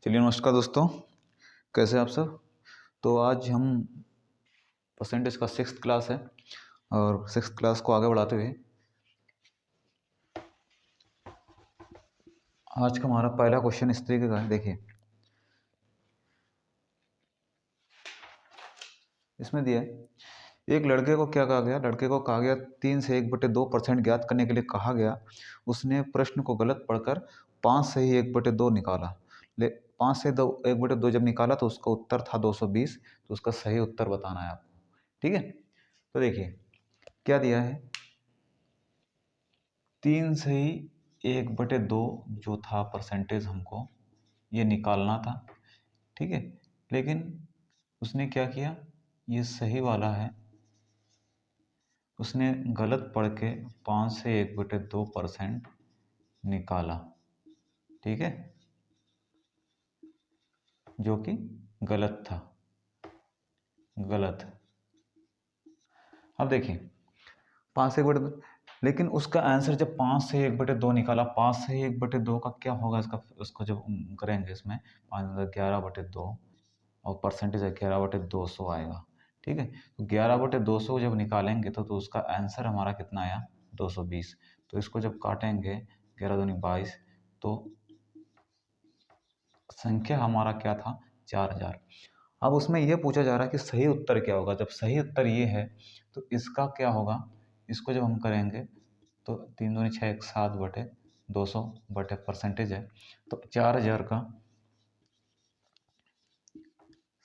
चलिए नमस्कार दोस्तों, कैसे हैं आप सब। तो आज हम परसेंटेज का 6th क्लास है और 6th क्लास को आगे बढ़ाते हुए आज का हमारा पहला क्वेश्चन इस तरीके का है। देखिए, इसमें दिया है, एक लड़के को क्या कहा गया, लड़के को कहा गया 3 से 1/2% ज्ञात करने के लिए कहा गया। उसने प्रश्न को गलत पढ़कर 5 से ही 1/2 निकाला। 5 से 1/2 जब निकाला तो उसका उत्तर था 220। तो उसका सही उत्तर बताना है आपको। ठीक है, तो देखिए क्या दिया है, 3 से ही 1/2 जो था परसेंटेज हमको ये निकालना था। ठीक है, लेकिन उसने क्या किया, ये सही वाला है, उसने गलत पढ़ के 5 से 1/2% निकाला। ठीक है, जो कि गलत था, गलत। अब देखिए 5 से 1/2, लेकिन उसका आंसर जब 5 से 1/2 निकाला, 5 से 1/2 का क्या होगा, इसका उसको जब करेंगे इसमें 5 11/2 और परसेंटेज 11/200 आएगा। ठीक है, तो 11/200 जब निकालेंगे तो उसका आंसर हमारा कितना आया, 220। तो इसको जब काटेंगे 11 दूनी 22, तो संख्या हमारा क्या था, 4000। अब उसमें यह पूछा जा रहा है कि सही उत्तर क्या होगा। जब सही उत्तर ये है तो इसका क्या होगा, इसको जब हम करेंगे तो 3 दूनी 6 7/200 बटे परसेंटेज है, तो 4000 का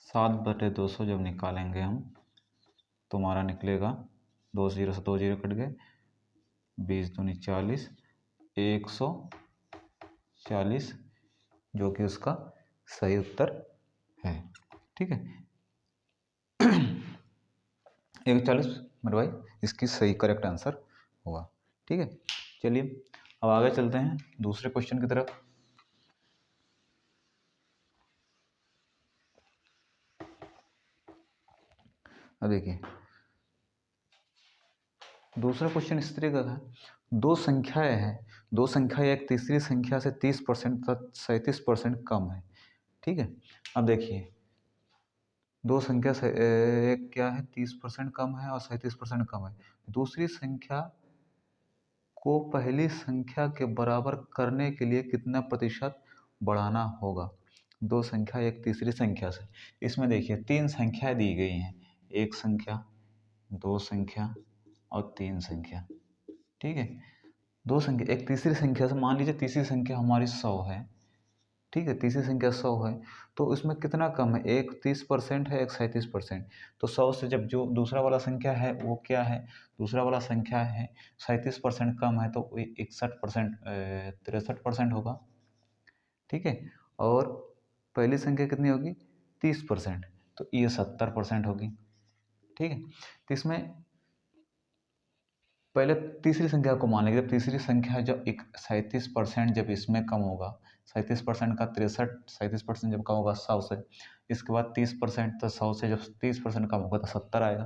7/200 जब निकालेंगे हम तो हमारा निकलेगा 2 0 से 2 0 कट गए, 20 दूनी 40, 140, जो कि उसका सही उत्तर है। ठीक है, 140 मेरे भाई इसकी सही करेक्ट आंसर होगा। ठीक है, चलिए अब आगे चलते हैं दूसरे क्वेश्चन की तरफ। अब देखिए दूसरा क्वेश्चन इस तरीके का है, दो संख्याएं हैं, दो संख्या एक तीसरी संख्या से 30% तक 37% कम है। ठीक है, अब देखिए दो संख्या से एक क्या है, 30% कम है और 37% कम है। दूसरी संख्या को पहली संख्या के बराबर करने के लिए कितना प्रतिशत बढ़ाना होगा। दो संख्या एक तीसरी संख्या से, इसमें देखिए 3 संख्याएं दी गई हैं, एक संख्या, दो संख्या और 3 संख्या। ठीक है, दो संख्या एक तीसरी संख्या से, मान लीजिए तीसरी संख्या हमारी 100 है। ठीक है, तीसरी संख्या 100 है, तो इसमें कितना कम है, एक 30% है, एक 37%। तो 100 से जब जो दूसरा वाला संख्या है वो क्या है, दूसरा वाला संख्या है 37% कम है, तो 61% 63% होगा। ठीक है, और पहली संख्या कितनी होगी, 30%, तो ये 70% होगी। ठीक है, तो इसमें पहले तीसरी संख्या को मान लेंगे, जब तीसरी संख्या जब 37% जब इसमें कम होगा, 37% का 37% जब कम होगा 100 से, इसके बाद 30%, तो 100 से जब 30% कम होगा तो 70 आएगा।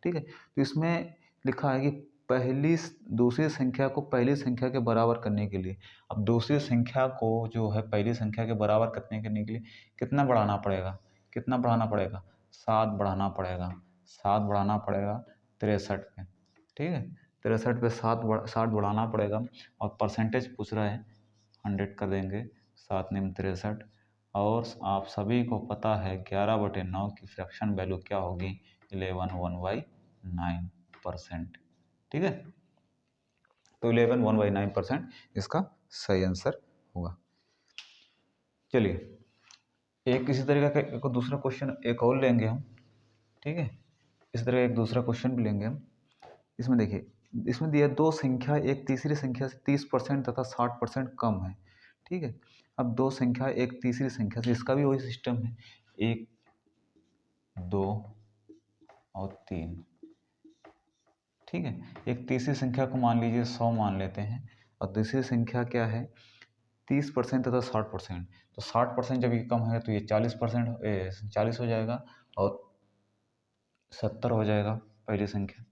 ठीक है, तो इसमें लिखा है कि दूसरी संख्या को पहली संख्या के बराबर करने के लिए, अब दूसरी संख्या को जो है पहली संख्या के बराबर करने के लिए कितना बढ़ाना पड़ेगा, कितना बढ़ाना पड़ेगा, 7 बढ़ाना पड़ेगा, 7 बढ़ाना पड़ेगा 63 में। ठीक है, 63 पे 60 बढ़ाना पड़ेगा और परसेंटेज पूछ रहा है, 100 कर देंगे, 7 निम 63। और आप सभी को पता है 11/9 की फ्रैक्शन वैल्यू क्या होगी, 11/9%। ठीक है, तो 11/9% इसका सही आंसर होगा। चलिए एक इसी तरीके का एक दूसरा क्वेश्चन एक और लेंगे हम। ठीक है, इस तरह एक दूसरा क्वेश्चन भी लेंगे हम। इसमें देखिए, इसमें दिया दो संख्या एक तीसरी संख्या से 30% तथा 60% कम है। ठीक है, अब दो संख्या एक तीसरी संख्या से, इसका भी वही सिस्टम है, 1 2 और 3। ठीक है, एक तीसरी संख्या को मान लीजिए 100 मान लेते हैं, और दूसरी संख्या क्या है, 30% तथा 60%। तो 60% जब ये कम है तो ये 40% 40 हो जाएगा और 70 हो जाएगा पहली संख्या।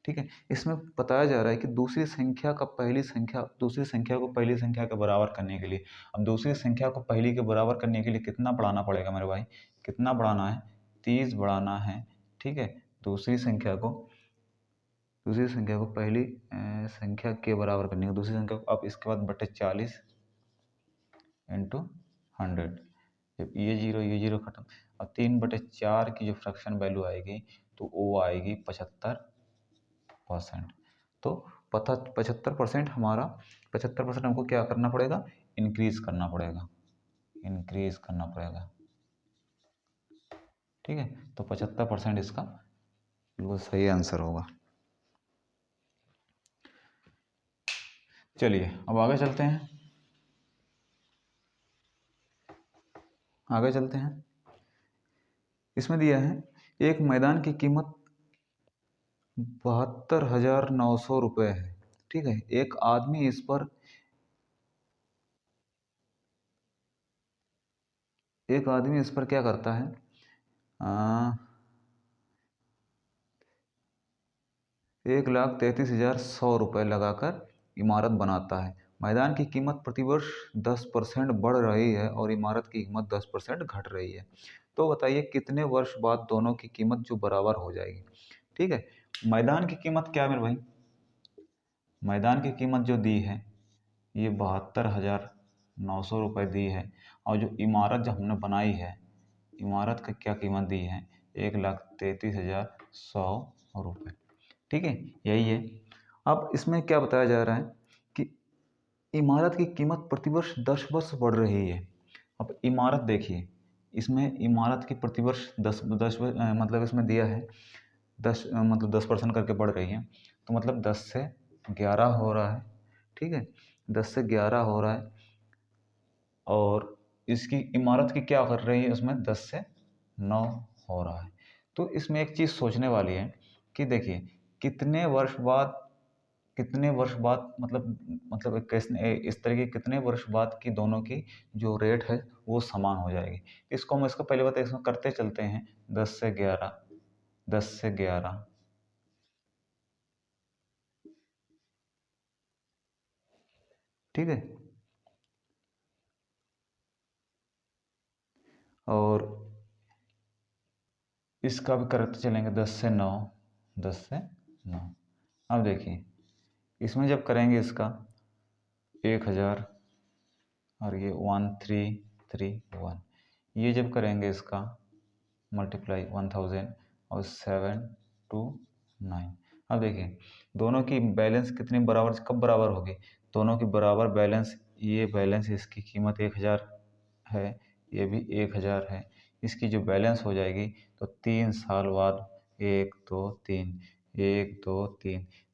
ठीक है। इसमें बताया जा रहा है कि दूसरी संख्या का पहली संख्या, दूसरी संख्या को पहली संख्या के बराबर करने के लिए, अब दूसरी संख्या को पहली के बराबर करने के लिए कितना बढ़ाना पड़ेगा मेरे भाई, कितना बढ़ाना है, 30 बढ़ाना है। ठीक है, दूसरी संख्या को पहली संख्या के बराबर करने के, दूसरी संख्या को, अब इसके बाद बटे 40 इंटू 100, ये जीरो खत्म। अब 3/4 की जो फ्रैक्शन वैल्यू आएगी तो वो आएगी 75%। तो 75% हमारा, 75% हमको क्या करना पड़ेगा, इंक्रीज करना पड़ेगा, ठीक है। तो 75% इसका बिल्कुल सही आंसर होगा। चलिए अब आगे चलते हैं, इसमें दिया है एक मैदान की कीमत 72,900 रुपये है। ठीक है, एक आदमी इस पर क्या करता है, 1,33,100 रुपये लगाकर इमारत बनाता है। मैदान की कीमत प्रतिवर्ष 10% बढ़ रही है और इमारत की कीमत 10% घट रही है। तो बताइए कितने वर्ष बाद दोनों की कीमत जो बराबर हो जाएगी। ठीक है, मैदान की कीमत क्या है मेरे भाई, मैदान की कीमत जो दी है ये 72,900 रुपये दी है, और जो इमारत जब हमने बनाई है, इमारत का क्या कीमत दी है, 1,33,100 रुपये। ठीक है, यही है। अब इसमें क्या बताया जा रहा है कि इमारत की कीमत प्रतिवर्ष 10 वर्ष बढ़ रही है। अब इमारत देखिए, इसमें इमारत की प्रतिवर्ष 10 मतलब इसमें दिया है 10% करके बढ़ रही है, तो मतलब 10 से 11 हो रहा है। ठीक है, 10 से 11 हो रहा है, और इसकी इमारत की क्या कर रही है, उसमें 10 से 9 हो रहा है। तो इसमें एक चीज़ सोचने वाली है कि देखिए कितने वर्ष बाद मतलब इस तरह के कितने वर्ष बाद की दोनों की जो रेट है वो समान हो जाएगी। इसको हम इसको पहले बताए, इसमें करते चलते हैं 10 से 11 ठीक है, और इसका भी करते चलेंगे 10 से 9। अब देखिए इसमें जब करेंगे इसका 1,000 और ये 1,331, ये जब करेंगे इसका मल्टीप्लाई 1,000 और 729। अब देखिए दोनों की बैलेंस कितनी बराबर, कब बराबर होगी, दोनों की बराबर बैलेंस, ये बैलेंस इसकी कीमत 1,000 है, ये भी 1,000 है, इसकी जो बैलेंस हो जाएगी तो 3 साल बाद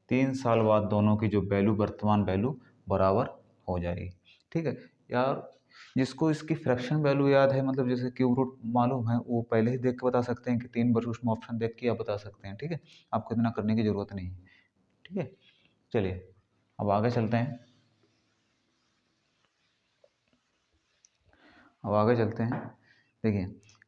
3 साल बाद दोनों की जो वैल्यू, वर्तमान वैल्यू बराबर हो जाएगी। ठीक है यार, जिसको इसकी फ्रैक्शन वैल्यू याद है, मतलब जैसे क्यूब रूट मालूम है, वो पहले ही देख के बता सकते हैं कि 3 बार उसमें ऑप्शन देख के आप बता सकते हैं। ठीक है, आपको इतना करने की ज़रूरत नहीं है। ठीक है, चलिए अब आगे चलते हैं, देखिए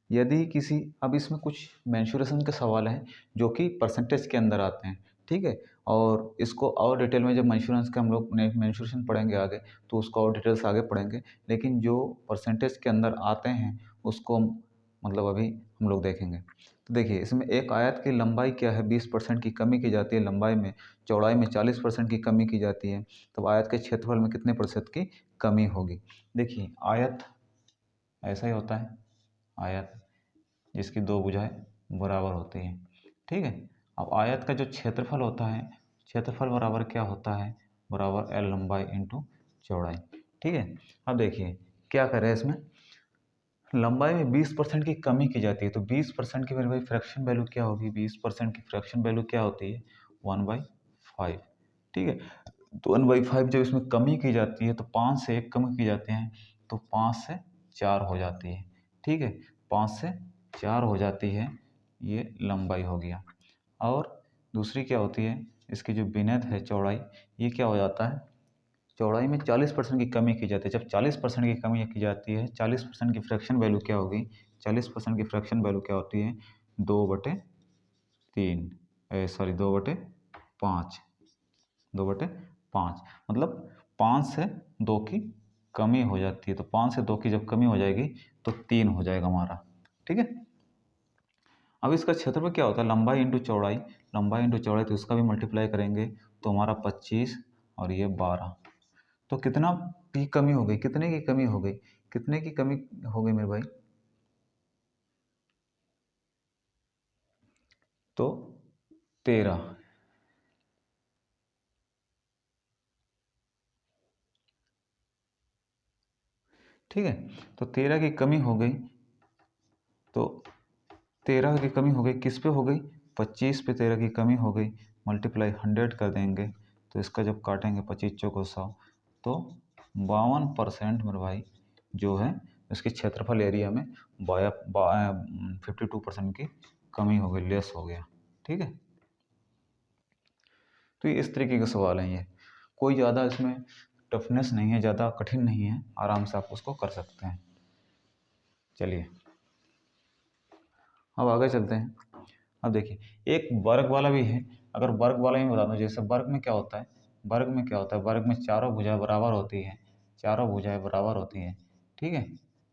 यदि किसी, अब इसमें कुछ मेंशुरेशन के सवाल हैं जो कि परसेंटेज के अंदर आते हैं। ठीक है, और इसको और डिटेल में जब मेंशुरेंस का हम लोग मेंशुरेशन पढ़ेंगे आगे, तो उसको और डिटेल्स आगे पढ़ेंगे, लेकिन जो परसेंटेज के अंदर आते हैं उसको मतलब अभी हम लोग देखेंगे। तो देखिए इसमें एक आयत की लंबाई क्या है, 20% की कमी की जाती है लंबाई में, चौड़ाई में 40% की कमी की जाती है, तो आयत के क्षेत्रफल में कितने प्रतिशत की कमी होगी। देखिए आयत ऐसा ही होता है, आयत जिसकी दो भुजाएं बराबर होती हैं। ठीक है, अब आयत का जो क्षेत्रफल होता है, क्षेत्रफल बराबर क्या होता है, बराबर एल लंबाई इंटू चौड़ाई। ठीक है, अब देखिए क्या करें, इसमें लंबाई में 20% की कमी की जाती है, तो 20% की मेरे भाई फ्रैक्शन वैल्यू क्या होगी, 20% की फ्रैक्शन वैल्यू क्या होती है, 1/5। ठीक है, तो 1/5 जब इसमें कमी की जाती है तो 5 से 1 कमी की जाते हैं, तो 5 से 4 हो जाती है। ठीक है, 5 से 4 हो जाती है, ये लंबाई हो गया। और दूसरी क्या होती है, इसकी जो बिनत है चौड़ाई, ये क्या हो जाता है, चौड़ाई में 40% की कमी की जाती है। जब 40% की कमी की जाती है, 40% की फ्रैक्शन वैल्यू क्या होगी, 40% की फ्रैक्शन वैल्यू क्या होती है, 2/3, 2/3 5, 2/5 मतलब 5 से 2 की कमी हो जाती है। तो 5 से 2 की जब कमी हो जाएगी तो 3 हो जाएगा हमारा, ठीक है। अब इसका क्षेत्रफल क्या होता है, लंबाई इंटू चौड़ाई, लंबाई इंटू चौड़ाई, तो इसका भी मल्टीप्लाई करेंगे तो हमारा 25 और ये 12। तो कितना की कमी हो गई, कितने की कमी हो गई, कितने की कमी हो गई मेरे भाई, तो 13। ठीक है, तो 13 की कमी हो गई, तो 13 की कमी हो गई, किस पे हो गई, 25 पे 13 की कमी हो गई, मल्टीप्लाई 100 कर देंगे, तो इसका जब काटेंगे 25 चौको 100, तो 52% मेरे भाई जो है इसके क्षेत्रफल एरिया में 52% की कमी हो गई, लेस हो गया, ठीक है। तो ये इस तरीके के सवाल हैं, ये कोई ज़्यादा इसमें टफनेस नहीं है, ज़्यादा कठिन नहीं है, आराम से आप उसको कर सकते हैं। चलिए अब आगे चलते हैं। अब देखिए एक वर्ग वाला भी है, अगर वर्ग वाला ही बता दूं, जैसे वर्ग में क्या होता है, वर्ग में क्या होता है, वर्ग में चारों भुजाएं बराबर होती है, चारों भुजाएं बराबर होती हैं, ठीक है।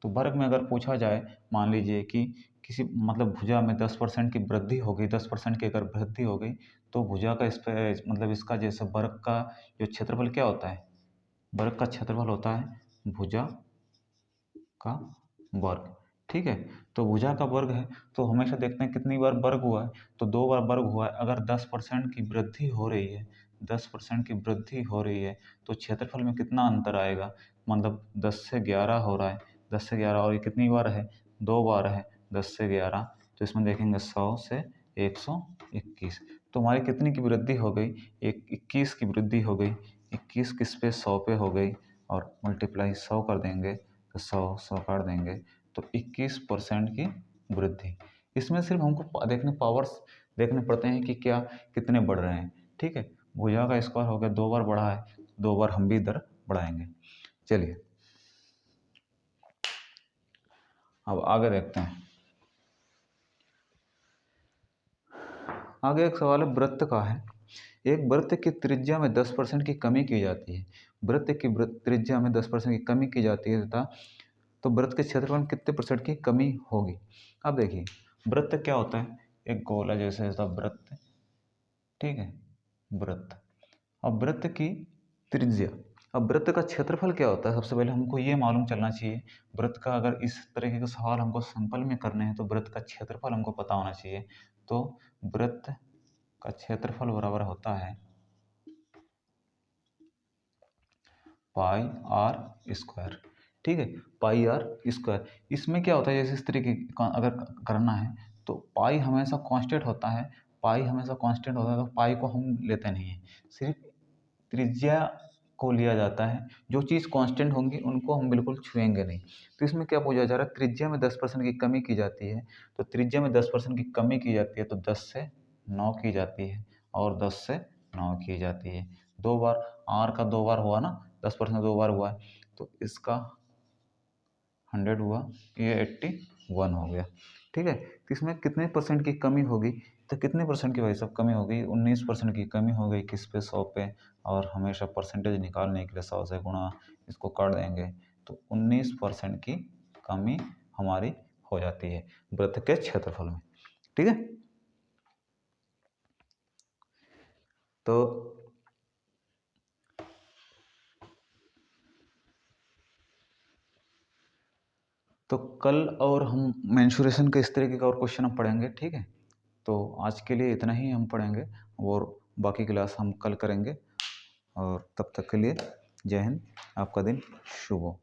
तो वर्ग में अगर पूछा जाए, मान लीजिए कि किसी मतलब भुजा में 10% की वृद्धि हो गई, 10% की अगर वृद्धि हो गई, तो भुजा का इस पे मतलब इसका जैसे वर्ग का जो क्षेत्रफल क्या होता है, वर्ग का क्षेत्रफल होता है भुजा का वर्ग, ठीक है। तो भुजा का वर्ग है, तो हमेशा देखते हैं कितनी बार वर्ग हुआ है, तो 2 बार वर्ग हुआ है। अगर 10% की वृद्धि हो रही है, 10% की वृद्धि हो रही है, तो क्षेत्रफल में कितना अंतर आएगा, मतलब 10 से 11 हो रहा है, 10 से 11, और ये कितनी बार है, 2 बार है 10 से 11, तो इसमें देखेंगे 100 से 121, तो हमारी कितनी की वृद्धि हो गई, 21 की वृद्धि हो गई, 21 किस पे, 100 पे हो गई, और मल्टीप्लाई 100 कर देंगे, तो 100 काट देंगे, तो 21% की वृद्धि। इसमें सिर्फ हमको देखने पावर्स देखने पड़ते हैं कि क्या कितने बढ़ रहे हैं, ठीक है। भुजा का स्क्वायर हो गया, 2 बार बढ़ा है, 2 बार हम भी इधर बढ़ाएंगे। चलिए अब आगे देखते हैं। आगे एक सवाल है वृत्त का है। एक वृत्त की त्रिज्या में 10% की कमी की जाती है, वृत्त की त्रिज्या में 10% की कमी की जाती है तथा तो वृत्त के क्षेत्रफल में कितने परसेंट की कमी होगी। अब देखिए वृत्त क्या होता है, एक गोल है जैसे ऐसा वृत्त, ठीक है, वृत्त। अब वृत्त की त्रिज्या, अब वृत्त का क्षेत्रफल क्या होता है, सबसे पहले हमको ये मालूम चलना चाहिए। वृत्त का अगर इस तरीके के सवाल हमको सिंपल में करने हैं तो वृत्त का क्षेत्रफल हमको पता होना चाहिए। तो वृत्त का क्षेत्रफल बराबर होता है पाई आर स्क्वायर, ठीक है, पाई आर स्क्वायर। इसमें क्या होता है, जैसे इस तरीके का अगर करना है तो पाई हमेशा कांस्टेंट होता है, पाई हमेशा कांस्टेंट होता है, तो पाई को हम लेते नहीं हैं, सिर्फ त्रिज्या को लिया जाता है। जो चीज़ कांस्टेंट होंगी उनको हम बिल्कुल छुएंगे नहीं। तो इसमें क्या पूछा जा रहा है, त्रिज्या में 10% की कमी की जाती है, तो त्रिज्या में 10% की कमी की जाती है, तो 10 से 9 की जाती है, और 10 से 9 की जाती है। 2 बार, आर का 2 बार हुआ ना, 10% 2 बार हुआ है, तो इसका 100 हुआ, ये 81 हो गया, ठीक है। तो इसमें कितने परसेंट की कमी होगी, तो कितने परसेंट की भाई साहब कमी होगी, 19% की कमी हो गई, किस पे, 100 पे, और हमेशा परसेंटेज निकालने के लिए 100 से गुणा इसको कर देंगे, तो 19% की कमी हमारी हो जाती है वृत्त के क्षेत्रफल में, ठीक है। तो कल और हम मेंसुरेशन के इस तरीके का और क्वेश्चन हम पढ़ेंगे, ठीक है। तो आज के लिए इतना ही हम पढ़ेंगे, और बाकी क्लास हम कल करेंगे, और तब तक के लिए जय हिंद, आपका दिन शुभ हो।